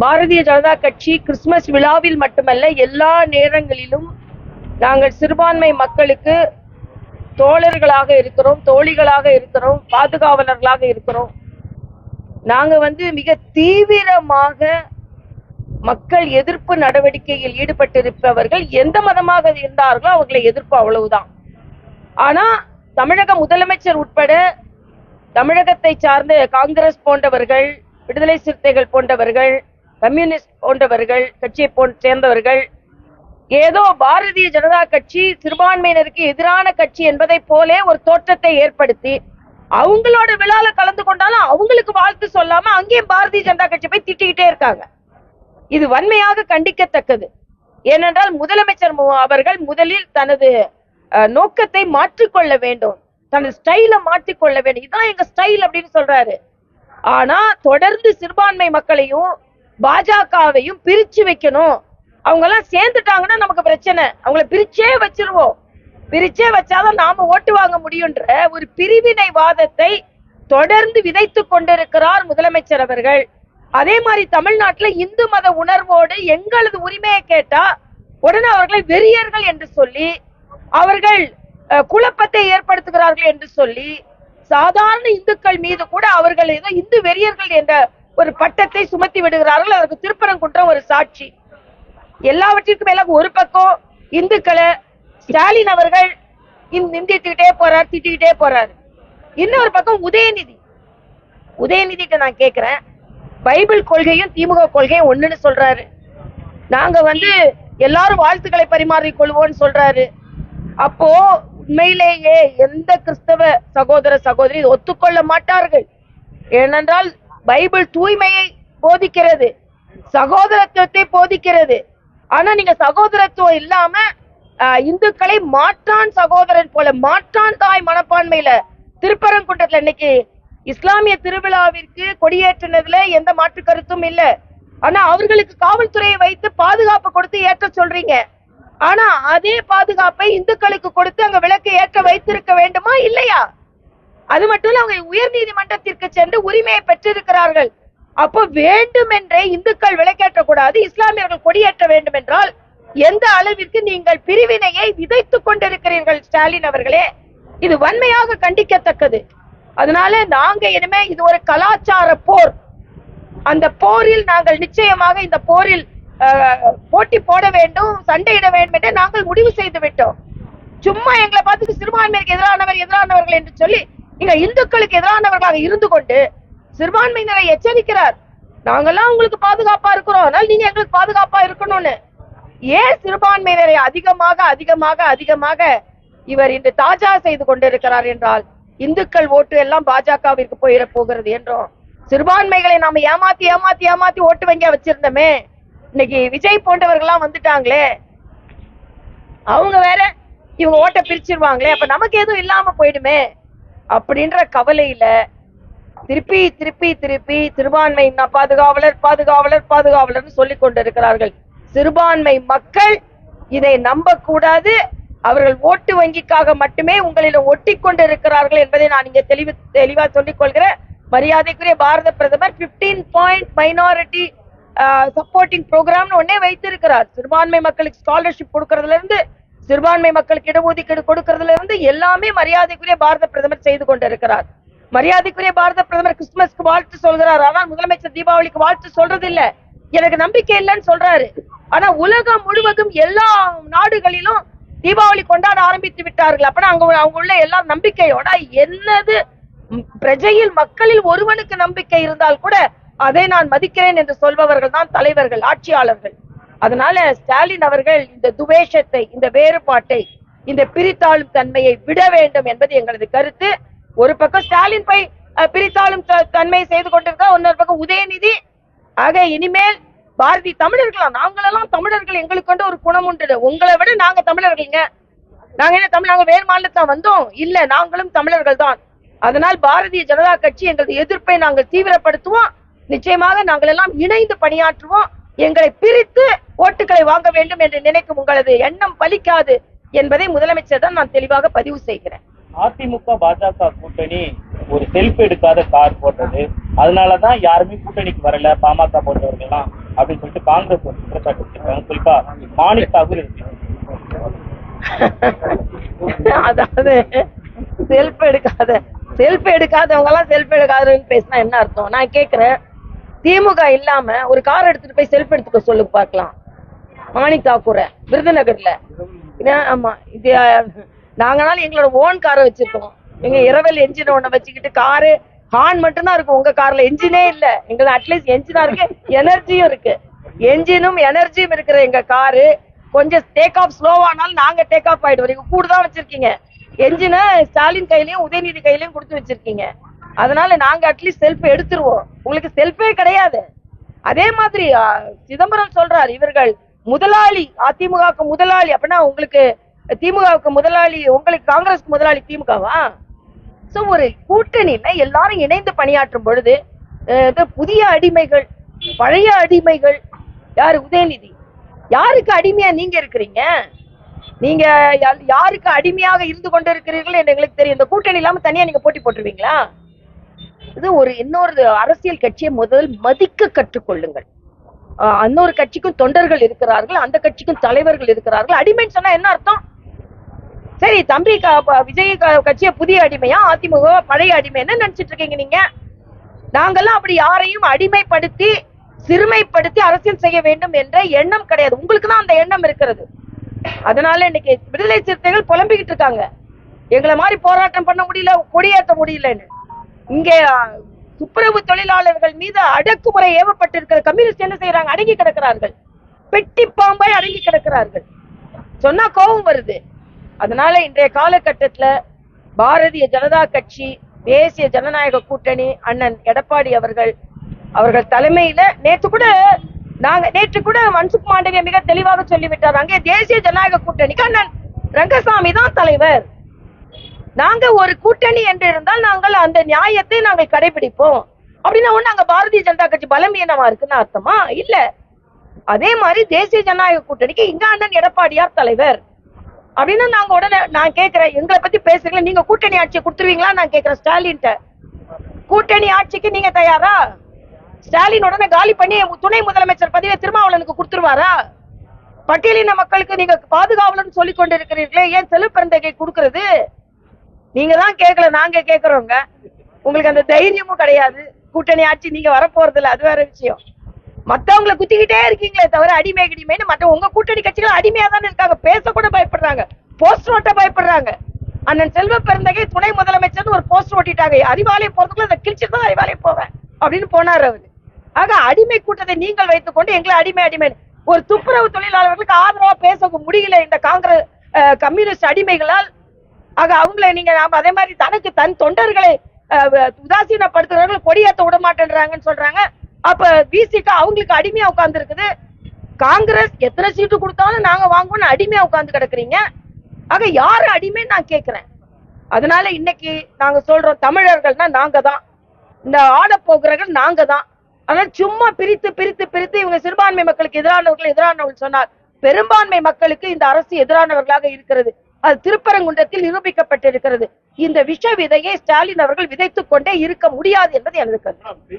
பாரதிய ஜனதா கட்சி கிறிஸ்துமஸ் விழாவில் மட்டுமல்ல எல்லா நேரங்களிலும் நாங்கள் சிறுபான்மை மக்களுக்கு தோழர்களாக இருக்கிறோம், தோழிகளாக இருக்கிறோம், பாதுகாவலர்களாக இருக்கிறோம். நாங்க மிக தீவிரமாக மக்கள் எதிர்ப்பு நடவடிக்கையில் ஈடுபட்டிருப்பவர்கள் எந்த மதமாக இருந்தார்களோ அவர்களை எதிர்ப்பு, அவ்வளவுதான். ஆனா தமிழக முதலமைச்சர் உட்பட தமிழகத்தை சார்ந்த காங்கிரஸ் போன்றவர்கள், விடுதலை சிறுத்தைகள் போன்றவர்கள், கம்யூனிஸ்ட் போன்றவர்கள், கட்சியை சேர்ந்தவர்கள் ஏதோ பாரதிய ஜனதா கட்சி சிறுபான்மையினருக்கு எதிரான கட்சி என்பதை போல ஒரு தோற்றத்தை ஏற்படுத்தி அவங்களோட விழால கலந்து கொண்டாலும் அவங்களுக்கு வாழ்த்து சொல்லாம அங்கேயும் பாரதிய ஜனதா கட்சி போய் திட்டிக்கிட்டே இருக்காங்க. இது வன்மையாக கண்டிக்கத்தக்கது. ஏனென்றால் முதலமைச்சர் அவர்கள் முதலில் தனது நோக்கத்தை மாற்றிக்கொள்ள வேண்டும், தனது ஸ்டைல மாற்றிக்கொள்ள வேண்டும். இதுதான் எங்க ஸ்டைல் அப்படின்னு சொல்றாரு. ஆனா தொடர்ந்து சிறுபான்மை மக்களையும் பாஜகவையும் பிரிச்சு வைக்கணும், அவங்க எல்லாம் சேர்ந்துட்டாங்கன்னா நமக்கு பிரச்சனை, அவங்கள பிரிச்சே வச்சிருவோம், பிரிச்சே வச்சாதான் நாம ஓட்டு வாங்க முடியும்ன்ற ஒரு பிரிவினைவாதத்தை தொடர்ந்து விதைத்து கொண்டிருக்கிறார் முதலமைச்சர் அவர்கள். அதே மாதிரி தமிழ்நாட்டுல இந்து மத உணர்வோடு எங்களது உரிமையை கேட்டா உடனே அவர்களை வெறியர்கள் என்று சொல்லி, அவர்கள் குழப்பத்தை ஏற்படுத்துகிறார்கள் என்று சொல்லி, சாதாரண இந்துக்கள் மீது கூட அவர்கள் ஏதோ இந்து வெறியர்கள் என்ற ஒரு பட்டத்தை சுமத்தி விடுகிறார்கள். அதற்கு திருப்பரங்குன்றம் ஒரு சாட்சி. எல்லாவற்றிற்கும் மேல ஒரு பக்கம் இந்துக்களை ஸ்டாலின் அவர்கள் நிந்திட்டுக்கிட்டே போறார், திட்டிக்கிட்டே போறாரு. இன்னொரு பக்கம் உதயநிதிக்கு நான் கேட்கிறேன், பைபிள் கொள்கையும் திமுக கொள்கையும் ஒண்ணுன்னு சொல்றாரு. நாங்க எல்லாரும் வாழ்த்துக்களை பரிமாறிக் கொள்வோம்னு சொல்றாரு. அப்போ உண்மையிலேயே எந்த கிறிஸ்தவ சகோதர சகோதரி ஒத்துக்கொள்ள மாட்டார்கள். ஏனென்றால் பைபிள் தூய்மையை போதிக்கிறது, சகோதரத்துவத்தை போதிக்கிறது. ஆனா நீங்க சகோதரத்துவம் இல்லாம இந்துக்களை மாற்றான் சகோதரன் போல, மாற்றான் தாய் மனப்பான்மையில திருப்பரங்குன்றத்துல இன்னைக்கு இஸ்லாமிய திருவிழாவிற்கு கொடியேற்றினதுல எந்த மாற்று கருத்தும் இல்ல. ஆனா அவர்களுக்கு காவல்துறையை வைத்து பாதுகாப்பு கொடுத்து ஏற்ற சொல்றீங்க. ஆனா அதே பாதுகாப்பை இந்துக்களுக்கு கொடுத்து அங்க விளக்கை ஏற்ற வைத்திருக்க வேண்டுமா இல்லையா? அது மட்டும் இல்ல, அவங்க உயர் நீதிமன்றத்திற்கு சென்று உரிமையை பெற்றிருக்கிறார்கள். அப்போ வேண்டுமென்றே இந்துக்கள் விளக்கேற்றக்கூடாது, இஸ்லாமியர்கள் கொடியேற்ற வேண்டும் என்றால் எந்த அளவிற்கு நீங்கள் பிரிவினையை விதைத்துக் கொண்டிருக்கிறீர்கள் ஸ்டாலின் அவர்களே, இது வன்மையாக கண்டிக்கத்தக்கது. அதனால நாங்க இனிமே இது ஒரு கலாச்சார போர், அந்த போரில் நாங்கள் நிச்சயமாக இந்த போரில் போட்டி போட வேண்டும், சண்டையிட வேண்டும் என்று நாங்கள் முடிவு செய்து விட்டோம். சும்மா எங்களை பார்த்து சிறுபான்மைக்கு எதிரானவர்கள் என்று சொல்லி நீங்க இந்துக்களுக்கு எதிரானவர்களாக இருந்து கொண்டு சிறுபான்மையினரை எச்சரிக்கிறார். நாங்கெல்லாம் உங்களுக்கு பாதுகாப்பா இருக்கிறோம், அதனால நீங்க எங்களுக்கு பாதுகாப்பா இருக்கணும்னு. ஏன் சிறுபான்மையினரை அதிகமாக அதிகமாக அதிகமாக இவர் இன்று தாஜா செய்து கொண்டிருக்கிறார் என்றால், இந்துக்கள் ஓட்டு எல்லாம் பாஜகவிற்கு போயிட போகிறது என்றும், சிறுபான்மைகளை நாம ஏமாத்தி ஏமாத்தி ஏமாத்தி ஓட்டு வங்கியா வச்சிருந்தோமே, இன்னைக்கு விஜய் போன்றவர்கள்லாம் வந்துட்டாங்களே, அவங்க வேற இவங்க ஓட்ட பிரிச்சிருவாங்களே, அப்ப நமக்கு எதுவும் இல்லாம போயிடுமே அப்படின்ற கவலையில திருப்பி திருப்பி திருப்பி சிறுபான்மை பாதுகாவலர் பாதுகாவலர் பாதுகாவலர் சொல்லிக் கொண்டிருக்கிறார்கள். சிறுபான்மை மக்கள் இதை நம்ப கூடாது. அவர்கள் ஓட்டு வங்கிக்காக மட்டுமே உங்களிடம் ஒட்டி கொண்டிருக்கிறார்கள் என்பதை நான் இங்க தெளிவா சொல்லிக் கொள்கிறேன். மரியாதைக்குரிய பாரத பிரதமர் 15 பாயிண்ட் மைனாரிட்டி சப்போர்ட்டிங் ப்ரோக்ராம் ஒன்னே வைத்திருக்கிறார். சிறுபான்மை மக்களுக்கு ஸ்காலர்ஷிப் கொடுக்கறதுல இருந்து, சிறுபான்மை மக்களுக்கு இடஒதுக்கீடு கொடுக்கறதுல இருந்து எல்லாமே மரியாதைக்குரிய பாரத பிரதமர் செய்து கொண்டிருக்கிறார். மரியாதைக்குரிய பாரத பிரதமர் கிறிஸ்துமஸ்க்கு வாழ்த்து சொல்கிறார், ஆனால் முதலமைச்சர் தீபாவளிக்கு வாழ்த்து சொல்றது இல்ல, எனக்கு நம்பிக்கை இல்லைன்னு சொல்றாரு. ஆனா உலகம் முழுவதும் எல்லா நாடுகளிலும் தீபாவளி கொண்டாட ஆரம்பித்து விட்டார்கள். அப்ப அவங்க உள்ள எல்லா நம்பிக்கையோட என்னது பிரஜையில் மக்களில் ஒருவனுக்கு நம்பிக்கை இருந்தால் கூட அதை நான் மதிக்கிறேன் என்று சொல்பவர்கள் தான் தலைவர்கள், ஆட்சியாளர்கள். அதனால ஸ்டாலின் அவர்கள் இந்த துவேஷத்தை, இந்த வேறுபாட்டை, இந்த பிரித்தாளும் தன்மையை விட வேண்டும் என்பது எங்களது கருத்து. ஒரு பக்கம் ஸ்டாலின் போய் பிரித்தாளும் தன்மையை செய்து கொண்டிருக்க, இன்னொரு பக்கம் உதயநிதி. ஆக இனிமேல் பாரதி தமிழர்களா, நாங்களெல்லாம் தமிழர்கள், எங்களுக்கு கொண்டு ஒரு குணம் உண்டு. உங்களை விட நாங்க தமிழர்கள்ங்க. நாங்க என்ன தமிழ், நாங்க வேறு மாநிலத்தான் வந்தோம் இல்ல, நாங்களும் தமிழர்கள் தான். அதனால் பாரதிய ஜனதா கட்சி எங்களது எதிர்ப்பை நாங்கள் தீவிரப்படுத்துவோம். நிச்சயமாக நாங்கள் எல்லாம் இணைந்து பணியாற்றுவோம். எங்களை பிரித்து ஓட்டுகளை வாங்க வேண்டும் என்று நினைக்கும் உங்களது எண்ணம் பலிக்காது என்பதை முதலமைச்சர் தான் நான் தெளிவாக பதிவு செய்கிறேன். அதிமுக பாஜக கூட்டணி ஒரு செல்ஃப் எடுக்காத கார் போட்டது, அதனாலதான் யாருமே கூட்டணிக்கு வரல, பாமக போன்றவர்கள்லாம் அப்படின்னு சொல்லிட்டு காங்கிரஸ் ஒரு குற்றச்சாட்டு வச்சிருக்காங்க. குறிப்பா மாணிக் தாகூர் அதாவது செல்ஃப் எடுக்காதவங்க எல்லாம் செல்ஃப் எடுக்காதவங்க பேசினா என்ன அர்த்தம்? நான் கேக்குறேன், திமுக இல்லாம ஒரு கார் எடுத்துட்டு போய் செல்ஃப் எடுத்துக்க சொல்லு பார்க்கலாம். மாணிக் தாக்கூர விருதுநகர்ல. ஆமா, இது நாங்கனாலும் எங்களோட ஓன் காரை வச்சிருக்கோம். எங்க இரவல் என்ஜின் ஒண்ணு வச்சுக்கிட்டு காரு ஹார்ன் மட்டும் தான் இருக்கும். உங்க கார்ல என்ஜினே இல்ல. எங்களுக்கு அட்லீஸ்ட் என்ஜினா இருக்கு, எனர்ஜியும் இருக்கு. என்ஜினும் எனர்ஜியும் இருக்கிற எங்க காரு கொஞ்சம் டேக் ஆஃப் ஸ்லோவானாலும் நாங்க டேக் ஆஃப் ஆயிடுவோம். நீங்க கூட தான் வச்சிருக்கீங்க. என்ஜினை ஸ்டாலின் கையிலயும் உதயநிதி கையிலயும் கொடுத்து வச்சிருக்கீங்க. அதனால நாங்க அட்லீஸ்ட் செல்ஃப் எடுத்துருவோம். உங்களுக்கு செல்ஃபே கிடையாது. அதே மாதிரி சிதம்பரம் சொல்றாரு, இவர்கள் முதலாளி, அதிமுகவுக்கு முதலாளி அப்படின்னா உங்களுக்கு திமுகவுக்கு முதலாளி, உங்களுக்கு காங்கிரஸ்க்கு முதலாளி திமுகவா? சோ ஒரு கூட்டணியில எல்லாரும் இணைந்து பணியாற்றும் பொழுது புதிய அடிமைகள், பழைய அடிமைகள் யாரு? உதயநிதி. யாருக்கு அடிமையா நீங்க இருக்கிறீங்க? நீங்க யாருக்கு அடிமையாக இருந்து கொண்டு இருக்கிறீர்கள் என்று எங்களுக்கு தெரியும். இந்த கூட்டணி இல்லாம தனியா நீங்க போட்டி போட்டுருவீங்களா? இது ஒரு இன்னொரு அரசியல் கட்சியை முதல் மதிக்க கற்றுக்கொள்ளுங்கள். இன்னொரு கட்சிக்கும் தொண்டர்கள் இருக்கிறார்கள், அந்த கட்சிக்கும் தலைவர்கள் இருக்கிறார்கள். அடிமைன்னு சொன்னா என்ன அர்த்தம்? சரி, தம்பி விஜய் கட்சிய புதிய அடிமையா, அதிமுக பழைய அடிமை என்ன நினைச்சிட்டு இருக்கீங்க நீங்க? நாங்கெல்லாம் அப்படி யாரையும் அடிமைப்படுத்தி சிறுமைப்படுத்தி அரசியல் செய்ய வேண்டும் என்ற எண்ணம் கிடையாது. உங்களுக்கு தான் அந்த எண்ணம் இருக்கிறது. அதனால இன்னைக்கு விடுதலை சிறுத்தைகள் புலம்பிக்கிட்டு இருக்காங்க, எங்களை மாதிரி போராட்டம் பண்ண முடியல, கொடியேற்ற முடியலன்னு. இங்க துப்புரவு தொழிலாளர்கள் மீது அடக்குமுறை ஏவப்பட்டிருக்கிற கம்யூனிஸ்ட் என்ன செய்யறாங்க? அடங்கி கிடக்கிறார்கள், பெட்டி பாம்பாய் அடங்கி கிடக்கிறார்கள். சொன்னா கோபம் வருது. அதனால இன்றைய காலகட்டத்துல பாரதிய ஜனதா கட்சி, தேசிய ஜனநாயக கூட்டணி, அண்ணன் எடப்பாடி அவர்கள் தலைமையில நேற்று கூட மன்சுக் மாண்டவியா மிக தெளிவாக சொல்லிவிட்டார், அங்கே தேசிய ஜனநாயக கூட்டணிக்கு அண்ணன் ரங்கசாமி தான் தலைவர். நாங்க ஒரு கூட்டணி என்று இருந்தால் நாங்கள் அந்த நியாயத்தை நாங்கள் கடைபிடிப்போம். அப்படின்னா ஒண்ணு அங்க பாரதிய ஜனதா கட்சி பலவீனமா இருக்குன்னு அர்த்தமா? இல்ல. அதே மாதிரி தேசிய ஜனநாயக கூட்டணிக்கு இங்க அண்ணன் எடப்பாடியார் தலைவர் அப்படின்னு நாங்க உடனே நான் கேட்கிறேன், எங்களை பத்தி பேசுறீங்களா? நீங்க கூட்டணி ஆட்சியை கொடுத்துருவீங்களா? நான் கேட்கிறேன் ஸ்டாலின், கூட்டணி ஆட்சிக்கு நீங்க தயாரா? ஸ்டாலின் உடனே காலி பண்ணி துணை முதலமைச்சர் பதவியை திருமாவளவனுக்கு கொடுத்துருவாரா? பட்டியலின மக்களுக்கு நீங்க பாதுகாவலன்னு சொல்லிக் கொண்டு இருக்கிறீர்களே, ஏன் செல்வ பெருந்தகை கொடுக்கறது? நீங்க தான் கேட்கல, நாங்க கேட்கிறோங்க. உங்களுக்கு அந்த தைரியமும் கிடையாது. கூட்டணி ஆட்சி நீங்க வரப்போறது இல்ல, அது வேற விஷயம். மத்தவங்களை குத்திக்கிட்டே இருக்கீங்களே தவிர அடிமை கிடிமைன்னு மற்ற உங்க கூட்டணி கட்சிகள் அடிமையா தானே இருக்காங்க. பேச கூட பயப்படுறாங்க, போஸ்டர் ஓட்ட பயப்படுறாங்க. அண்ணன் செல்வ பெருந்தகை துணை முதலமைச்சர் ஒரு போஸ்டர் ஓட்டிட்டாங்க, அறிவாலயம் போறதுக்குள்ள அந்த கிழிச்சு தான் அறிவாலயம் போவேன் அப்படின்னு போனார் அவரு. ஆக அடிமை கூட்டத்தை நீங்கள் வைத்துக் கொண்டு எங்களை அடிமை ஒரு துப்புரவு தொழிலாளர்களுக்கு ஆதரவா பேச முடியல இந்த காங்கிரஸ் கம்யூனிஸ்ட் அடிமைகளால். ஆக அவங்களை நீங்க அதே மாதிரி தனக்கு தன் தொண்டர்களை உதாசீனப்படுத்துறவர்கள் கொடியேற்ற விட மாட்டேன்றாங்கன்னு சொல்றாங்க. அப்ப விசிக அவங்களுக்கு அடிமையா உட்கார்ந்து இருக்குது. காங்கிரஸ் எத்தனை சீட்டு கொடுத்தாலும் நாங்க வாங்குவோம்னு அடிமையா உட்கார்ந்து கிடக்குறீங்க. ஆக யாரு அடிமைன்னு நான் கேட்கிறேன். அதனால இன்னைக்கு நாங்க சொல்றோம், தமிழர்கள்னா நாங்க தான், இந்த ஆட போகிறவர்கள் நாங்க தான். அதனால சும்மா பிரித்து பிரித்து பிரித்து இவங்க சிறுபான்மை மக்களுக்கு எதிரானவர்கள் சொன்னார். பெரும்பான்மை மக்களுக்கு இந்த அரசு எதிரானவர்களாக இருக்கிறது. அது திருப்பரங்குன்றத்தில் நிரூபிக்கப்பட்டிருக்கிறது. இந்த விஷ விதையை ஸ்டாலின் அவர்கள் விதைத்துக் கொண்டே இருக்க முடியாது என்பது எனது கருத்து.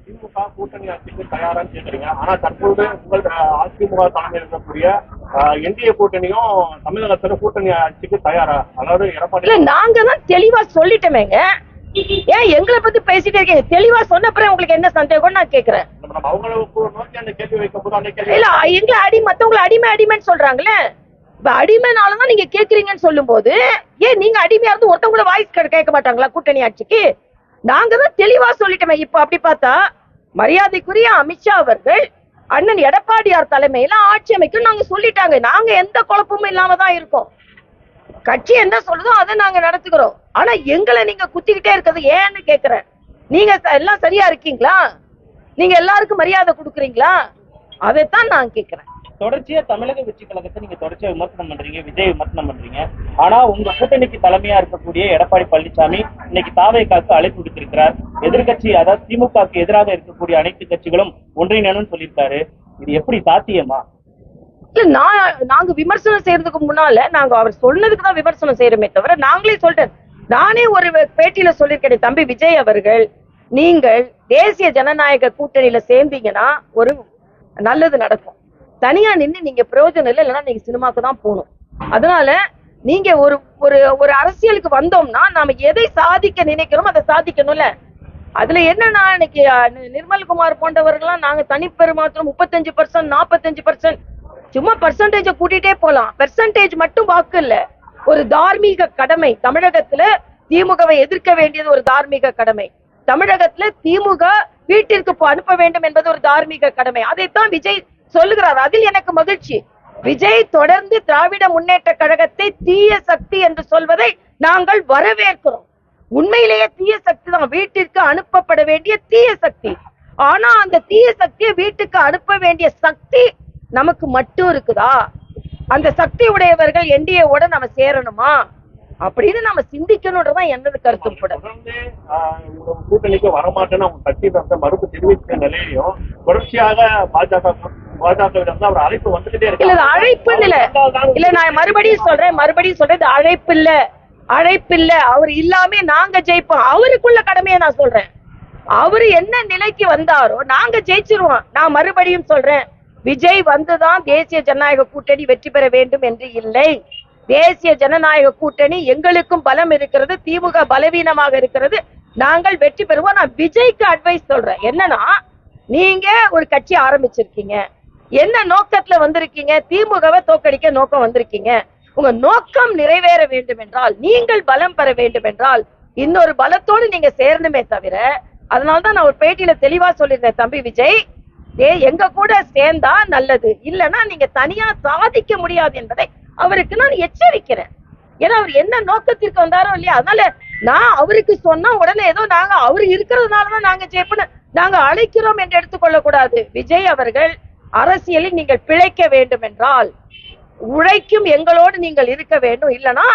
திமுக கூட்டணி ஆட்சிக்கு தயாரான்னு கேக்குறீங்க, ஆனா தற்போது உங்கள் அதிமுக தலைமையில் இருக்கக்கூடிய என்டிஏ கூட்டணியும் தமிழகத்துல கூட்டணி ஆட்சிக்கு தயாரா? அதாவது எடப்பாடி நாங்க தான் தெளிவா சொல்லிட்டோமேங்க, ஏன் எங்களை பத்தி பேசிட்டே இருக்கீங்க? தெளிவா சொன்ன பிறகு உங்களுக்கு என்ன சந்தேகம் நான் கேக்குறேன். அவங்களுக்கு நோக்கி அந்த கேள்வி வைக்கும் போது அந்த கேள்வி இல்ல, எங்களை மத்தவங்களை அடிமைன்னு சொல்றாங்களே, இப்ப அடிமைனாலதான் நீங்க கேக்குறீங்கன்னு சொல்லும் போது ஏன் நீங்க அடிமையா இருந்து ஒருத்தவங்க கூட வாய்ஸ் கேட்க மாட்டாங்களா கூட்டணி ஆட்சிக்கு? நாங்க தான் தெளிவா சொல்லிட்டோமே. இப்ப அப்படி பார்த்தா மரியாதைக்குரிய அமித்ஷா அவர்கள் அண்ணன் எடப்பாடியார் தலைமையில ஆட்சி அமைக்கும் நாங்க சொல்லிட்டாங்க. நாங்க எந்த குழப்பமும் இல்லாம தான் இருக்கோம். கட்சி என்ன சொல்லுதோ அதை நாங்க நடத்துக்கிறோம். ஆனா எங்களை நீங்க குத்திக்கிட்டே இருக்கிறது ஏன்னு கேக்குறேன். நீங்க எல்லாம் சரியா இருக்கீங்களா? நீங்க எல்லாருக்கும் மரியாதை கொடுக்குறீங்களா? அதைத்தான் நான் கேக்குறேன். தொடர்ச்சியா தமிழக வெற்றி கழகத்தை நீங்க தொடர்ச்சியா விமர்சனம் பண்றீங்க, விஜய் விமர்சனம் பண்றீங்க. ஆனா உங்க கூட்டணிக்கு தலைமையா இருக்கக்கூடிய எடப்பாடி பழனிசாமி இன்னைக்கு தாவேகாக்கு அழைப்பு விடுத்திருக்கிறார். எதிர்கட்சி, அதாவது திமுகவுக்கு எதிராக இருக்கக்கூடிய அனைத்து கட்சிகளும் ஒன்றிணைன்னு சொல்லியிருக்காரு. இது எப்படி சாத்தியமா? இல்ல, நாங்க விமர்சனம் செய்யறதுக்கு முன்னால நாங்க அவர் சொன்னதுக்கு தான் விமர்சனம் செய்யறோமே தவிர நாங்களே சொல்றேன். நானே ஒரு பேட்டியில சொல்லியிருக்கேன், தம்பி விஜய் அவர்கள், நீங்கள் தேசிய ஜனநாயக கூட்டணியில சேர்ந்தீங்கன்னா ஒரு நல்லது நடக்கும். தனியா நின்று நீங்க பிரயோஜனம் இல்லை, இல்லைன்னா நீங்க சினிமாக்கு தான் போகணும். அதனால நீங்க ஒரு ஒரு ஒரு அரசியலுக்கு வந்தோம்னா நாம எதை சாதிக்க நினைக்கிறோம் அதை சாதிக்கணும்ல. அதுல என்னன்னா இன்னைக்கு நிர்மல்குமார் போன்றவர்கள்லாம் நாங்க தனிப்பெருமாற்றம் 35%, 45%, சும்மா பர்சன்டேஜ கூட்டிட்டே போலாம். பெர்சன்டேஜ் மட்டும் வாக்கு இல்ல, ஒரு தார்மீக கடமை. தமிழகத்துல திமுகவை எதிர்க்க வேண்டியது ஒரு தார்மீக கடமை. தமிழகத்துல திமுக வீட்டிற்கு அனுப்ப வேண்டும் என்பது ஒரு தார்மீக கடமை. அதைத்தான் விஜய் சொல்லுகிறார். அதில் எனக்கு மகிழ்ச்சி. விஜய் தொடர்ந்து திராவிட முன்னேற்ற கழகத்தை தீய சக்தி என்று சொல்வதை நாங்கள் வரவேற்கிறோம். உண்மையிலேயே தீய சக்தி தான், வீட்டிற்கு அனுப்பப்பட வேண்டிய தீய சக்தி. ஆனா அந்த தீய சக்தியை வீட்டுக்கு அனுப்ப வேண்டிய சக்தி நமக்கு மட்டும் இருக்குதா? அந்த சக்தி உடையவர்கள் என்டிஏவோட நம்ம சேரணுமா அப்படின்னு நம்ம சிந்திக்கணும்ன்றதான் என்னது கருத்து கூட. கூட்டணிக்கு வரமாட்டேன்னு அவங்க கட்சி தந்த மறுப்பு தெரிவித்த நிலையிலையும் தொடர்ச்சியாக பாஜக அவர் அழைப்பு வந்துகிட்டே இருக்கு. இல்ல அழைப்பு இல்ல, நான் மறுபடியும் சொல்றேன், இது அழைப்பு இல்ல. அவர் இல்லாம நாங்க ஜெயிப்போம். அவருக்குள்ள கடமையை நான் சொல்றேன். அவரு என்ன நிலைக்கு வந்தாரோ நாங்க ஜெயிச்சிருவோம். நான் மறுபடியும் சொல்றேன், விஜய் வந்துதான் தேசிய ஜனநாயக கூட்டணி வெற்றி பெற வேண்டும் என்று இல்லை. தேசிய ஜனநாயக கூட்டணி எங்களுக்கும் பலம் இருக்கிறது, திமுக பலவீனமாக இருக்கிறது, நாங்கள் வெற்றி பெறுவோம். நான் விஜய்க்கு அட்வைஸ் சொல்றேன், என்னன்னா நீங்க ஒரு கட்சி ஆரம்பிச்சிருக்கீங்க, என்ன நோக்கத்துல வந்திருக்கீங்க? திமுகவை தோக்கடிக்க நோக்கம் வந்திருக்கீங்க. உங்க நோக்கம் நிறைவேற வேண்டும் என்றால், நீங்கள் பலம் பெற வேண்டும் என்றால் இன்னொரு பலத்தோடு நீங்க சேரணுமே தவிர, அதனாலதான் நான் ஒரு பேட்டியில தெளிவா சொல்லியிருந்தேன், தம்பி விஜய் எங்க கூட சேர்ந்தா நல்லது, இல்லைன்னா நீங்க தனியா சாதிக்க முடியாது என்பதை அவருக்கு நான் எச்சரிக்கிறேன். ஏன்னா அவர் என்ன நோக்கத்திற்கு வந்தாரோ இல்லையா, அதனால நான் அவருக்கு சொன்னா உடனே ஏதோ நாங்க அவரு இருக்கிறதுனாலதான் நாங்க ஜெயிப்போம் நாங்க அழைக்கிறோம் என்று எடுத்துக்கொள்ள கூடாது. விஜய் அவர்கள் அரசியலில் நீங்கள் பிழைக்க வேண்டும் என்றால் உழைக்கும் எங்களோடு நீங்கள் இருக்க வேண்டும், இல்லைன்னா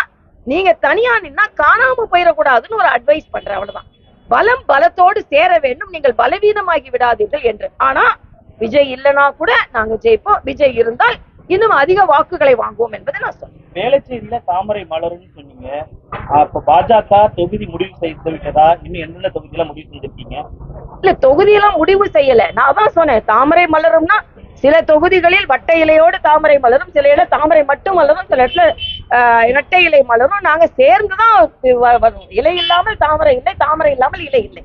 நீங்க தனியா நின்னா காணாம போயிடக்கூடாதுன்னு ஒரு அட்வைஸ் பண்றேன். அவ்வளவுதான். பலத்தோடு சேர வேண்டும், நீங்கள் பலவீனமாகி விடாதீர்கள் என்று. ஆனா விஜய் இல்லனா கூட நாங்க ஜெயிப்போம், விஜய் இருந்தால் இன்னும் அதிக வாக்குகளை வாங்குவோம் என்பதை நான் சொல்றேன். வேளச்சேரியில தாமரை மலர்னு சொன்னீங்க, அப்ப பாஜக தொகுதி முடிவு செய்து விட்டதா? இன்னும் என்னென்ன தொகுதியெல்லாம் முடிவு செஞ்சிருக்கீங்க? இல்ல, தொகுதியெல்லாம் முடிவு செய்யல. நான் தான் சொன்னேன், தாமரை மலரும்னா சில தொகுதிகளில் வட்ட இலையோடு தாமரை மலரும், சில இடம் தாமரை மட்டும் மலரும், சில இடத்துல இரட்டை இலை மலரும். நாங்க சேர்ந்துதான் வரும். இலை இல்லாமல் தாமரை இல்லை, தாமரை இல்லாமல் இலை இல்லை.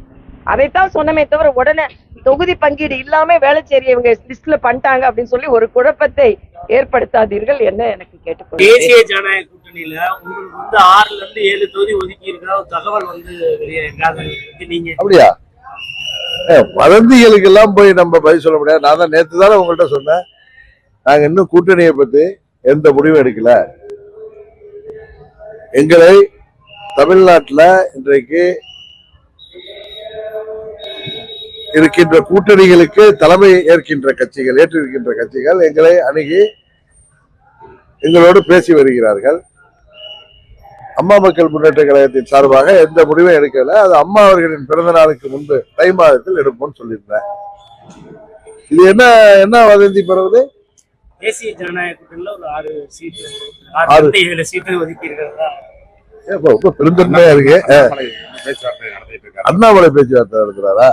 அதைத்தான் சொன்னமே தவிர உடனே தொகுதி பங்கீடு இல்லாம வேளச்சேரி இவங்க லிஸ்ட்ல பண்ணிட்டாங்க அப்படின்னு சொல்லி ஒரு குழப்பத்தை ஏற்படுத்தாதீர்கள் என்ன எனக்கு கேட்டுக்கொள்ள. தேசிய ஜனநாயக கூட்டணியில உங்களுக்கு வந்து 6ல இருந்து 7 தொகுதி ஒதுக்கி இருக்கிற தகவல் வந்து நீங்க அப்படியா? வதந்திகளுக்கு எல்லாம் போய் நம்ம பதில் சொல்ல முடியாது. நான் தான் நேற்று தானே உங்கள்கிட்ட சொன்னேன், நாங்க இன்னும் கூட்டணியை பத்தி எந்த முடிவும் எடுக்கல. எங்களை தமிழ்நாட்டில் இன்றைக்கு இருக்கின்ற கூட்டணிகளுக்கு தலைமை ஏற்றிருக்கின்ற கட்சிகள் எங்களை அணுகி எங்களோடு பேசி வருகிறார்கள். அம்மா மக்கள் முன்னேற்ற கழகத்தின் சார்பாக எந்த முடிவும் எடுக்கல. அது அம்மா அவர்களின் பிறந்த நாளுக்கு முன்பு தை மாதத்தில் எடுப்போம்னு சொல்லியிருந்தேன். இது என்ன வதந்தி பரவுது? தேசிய ஜனநாயக கூட்டணியில ஒரு 7 சீட்டு ஒதுக்கி இருக்கிறதா பெருந்தன்மையா இருக்கு. அண்ணாமலை பேச்சுவார்த்தை நடத்துறாரா?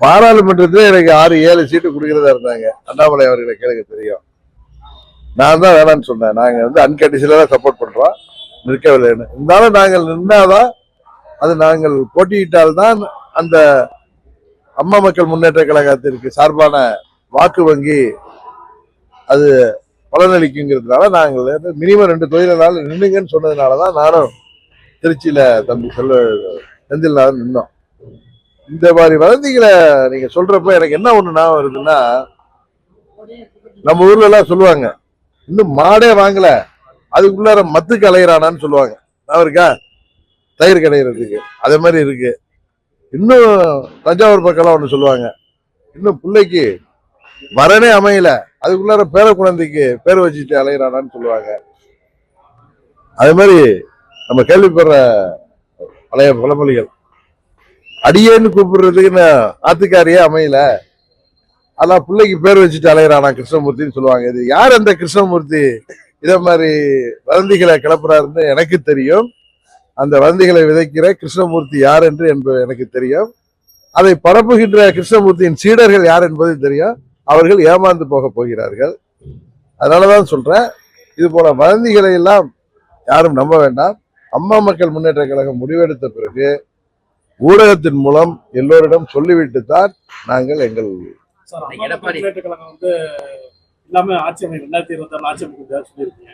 பாராளுமன்றத்துல எனக்கு 6-7 சீட்டு கொடுக்கிறதா இருந்தாங்க. அண்ணாமலை அவர்களை கேளுங்க, தெரியும். நான் தான் வேணான்னு சொன்னேன். நாங்க வந்து அன்கண்டிஷனலா சப்போர்ட் பண்றோம், நிற்கவில்லைன்னு. இருந்தாலும் நாங்கள் நின்னாதான், அது நாங்கள் போட்டியிட்டால்தான் அந்த அம்மா மக்கள் முன்னேற்ற கழகத்திற்கு சார்பான வாக்கு வங்கி அது பலனளிக்குங்கிறதுனால நாங்கள் மினிமம் 2 தொகுதியினால நின்னுங்கன்னு சொன்னதுனாலதான் நானும் திருச்சியில தம்பி செந்தில்நாதன் நின்னோம். இந்த மாதிரி வதந்திகளை நீங்க சொல்றப்ப எனக்கு என்ன ஒண்ணு ஞாபகம் வருதுன்னா, நம்ம ஊர்ல எல்லாம் சொல்லுவாங்க, இன்னும் மாடே வாங்கல அதுக்குள்ளார மத்துக்கு அலையிறானான்னு சொல்லுவாங்க. நான் இருக்கா தயிர் கிடைக்கிறதுக்கு அதே மாதிரி இருக்கு. இன்னும் தஞ்சாவூர் பக்கம்லாம் ஒண்ணு சொல்லுவாங்க, இன்னும் பிள்ளைக்கு வரனே அமையல அதுக்குள்ளார பேர குழந்தைக்கு பேர் வச்சுட்டு அலையிறானான்னு சொல்லுவாங்க. அதே மாதிரி நம்ம கேள்விப்படுற பழைய பழமொழிகள், அடியேன்னு கூப்பிடுறதுக்கு ஆத்துக்காரியே அமையல, அதான் பிள்ளைக்கு பேர் வச்சுட்டு அலையிறானா கிருஷ்ணமூர்த்தின்னு சொல்லுவாங்க. இது யார் அந்த கிருஷ்ணமூர்த்தி இத மாதிரி வதந்திகளை கிளப்புறாருன்னு எனக்கு தெரியும். அந்த வதந்திகளை விதைக்கிற கிருஷ்ணமூர்த்தி யார் என்று எனக்கு தெரியும். அதை பரப்புகின்ற கிருஷ்ணமூர்த்தியின் சீடர்கள் யார் என்பது தெரியும். அவர்கள் ஏமாந்து போக போகிறார்கள். அதனாலதான் சொல்றேன், இது போல வதந்திகளை எல்லாம் யாரும் நம்ப வேண்டாம். அம்மா மக்கள் முன்னேற்ற கழகம் முடிவெடுத்த பிறகு ஊடகத்தின் மூலம் எல்லோரிடம் சொல்லிவிட்டு தான் நாங்கள் எங்கள் சார், அம்மா மக்கள் முன்னேற்ற கழகம் வந்து எல்லாமே ஆட்சி அமைப்பு 2026 ஆட்சி அமைப்பு சொல்லியிருக்கீங்க.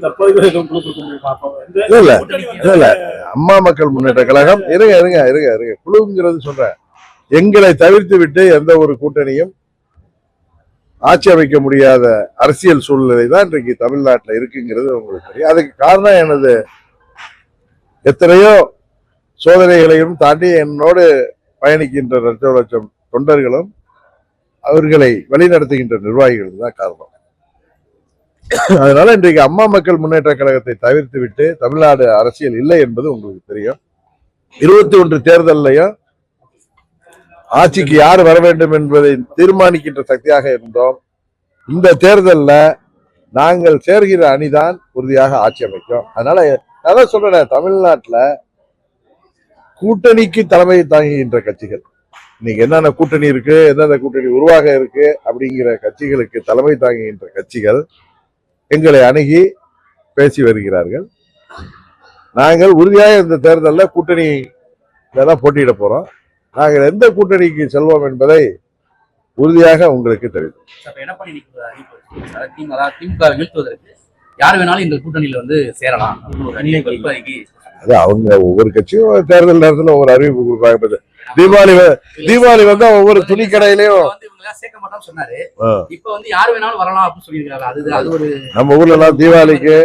தற்போது எதுவும் குழு கொடுக்க முடியுமா? அப்போ வந்து இல்ல கூட்டணி வந்து இல்ல அம்மா மக்கள் முன்னேற்ற கழகம் இருங்க குழுங்கிறது சொல்றேன். எங்களை தவிர்த்து விட்டு எந்த ஒரு கூட்டணியும் ஆட்சி அமைக்க முடியாத அரசியல் சூழ்நிலை தான் இன்றைக்கு தமிழ்நாட்டில் இருக்குங்கிறது உங்களுக்கு தெரியும். அதுக்கு காரணம் எனது எத்தனையோ சோதனைகளையும் தாண்டி என்னோடு பயணிக்கின்ற லட்சம் லட்சம் தொண்டர்களும் அவர்களை வழிநடத்துகின்ற நிர்வாகிகள் தான் காரணம். அதனால இன்றைக்கு அம்மா மக்கள் முன்னேற்ற கழகத்தை தவிர்த்து விட்டு தமிழ்நாடு அரசியல் இல்லை என்பது உங்களுக்கு தெரியும். 21 தேர்தலையும் ஆட்சிக்கு யார் வர வேண்டும் என்பதை தீர்மானிக்கின்ற சக்தியாக இருந்தோம். இந்த தேர்தல்ல நாங்கள் சேர்கிற அணிதான் உறுதியாக ஆட்சி அமைக்கும். அதனால அதான் சொல்றேன், தமிழ்நாட்டுல கூட்டணிக்கு தலைமை தாங்குகின்ற கட்சிகள் இன்னைக்கு என்னென்ன கூட்டணி இருக்கு, எந்தெந்த கூட்டணி உருவாக இருக்கு அப்படிங்கிற கட்சிகளுக்கு தலைமை தாங்குகின்ற கட்சிகள் எங்களை அணுகி பேசி வருகிறார்கள். நாங்கள் உறுதியாக இந்த தேர்தலில் கூட்டணி தான் போட்டியிட போறோம். நாங்கள் எந்த கூட்டணிக்கு செல்வோம் என்பதை உறுதியாக உங்களுக்கு தெரியும். எடப்பாடி திமுக வீழ்த்துவதற்கு யார் வேணாலும் இந்த கூட்டணியில வந்து சேரலாம் அப்படின்னு ஒரு அறிவிப்பு. அது அவங்க ஒவ்வொரு கட்சியும் தேர்தல் நேரத்தில் ஒவ்வொரு அறிவிப்பு கொடுப்பாங்க. தீபாவளி வந்தா ஒவ்வொரு துணி கடையிலையும் சேர்க்க மாட்டோம்னு சொன்னாரு. இப்ப வந்து யார் வேணாலும் வரலாம் அப்படின்னு சொல்லியிருக்காரு. அது ஒரு நம்ம ஊர்ல எல்லாம் தீபாவளிக்கு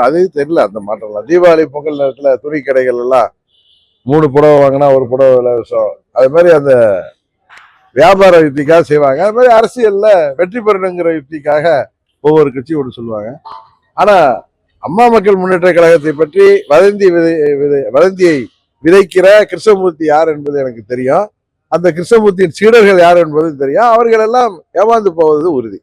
அது தெரியல அந்த மாற்றம்லாம். தீபாவளி பொங்கல் நேரத்துல துணி கடைகள் எல்லாம் 3 புடவை வாங்கினா ஒரு புடவை இலவசம். அது மாதிரி அந்த வியாபார யுக்திக்காக செய்வாங்க. அது மாதிரி அரசியல்ல வெற்றி பெறணுங்கிற யுக்திக்காக ஒவ்வொரு கட்சியும் ஒன்று சொல்லுவாங்க. ஆனா அம்மா மக்கள் முன்னேற்ற கழகத்தை பற்றி வதந்தியை விதைக்கிற கிருஷ்ணமூர்த்தி யார் என்பது எனக்கு தெரியும். அந்த கிருஷ்ணமூர்த்தியின் சீடர்கள் யார் என்பது தெரியும். அவர்கள் எல்லாம் ஏமாந்து போவது உறுதி.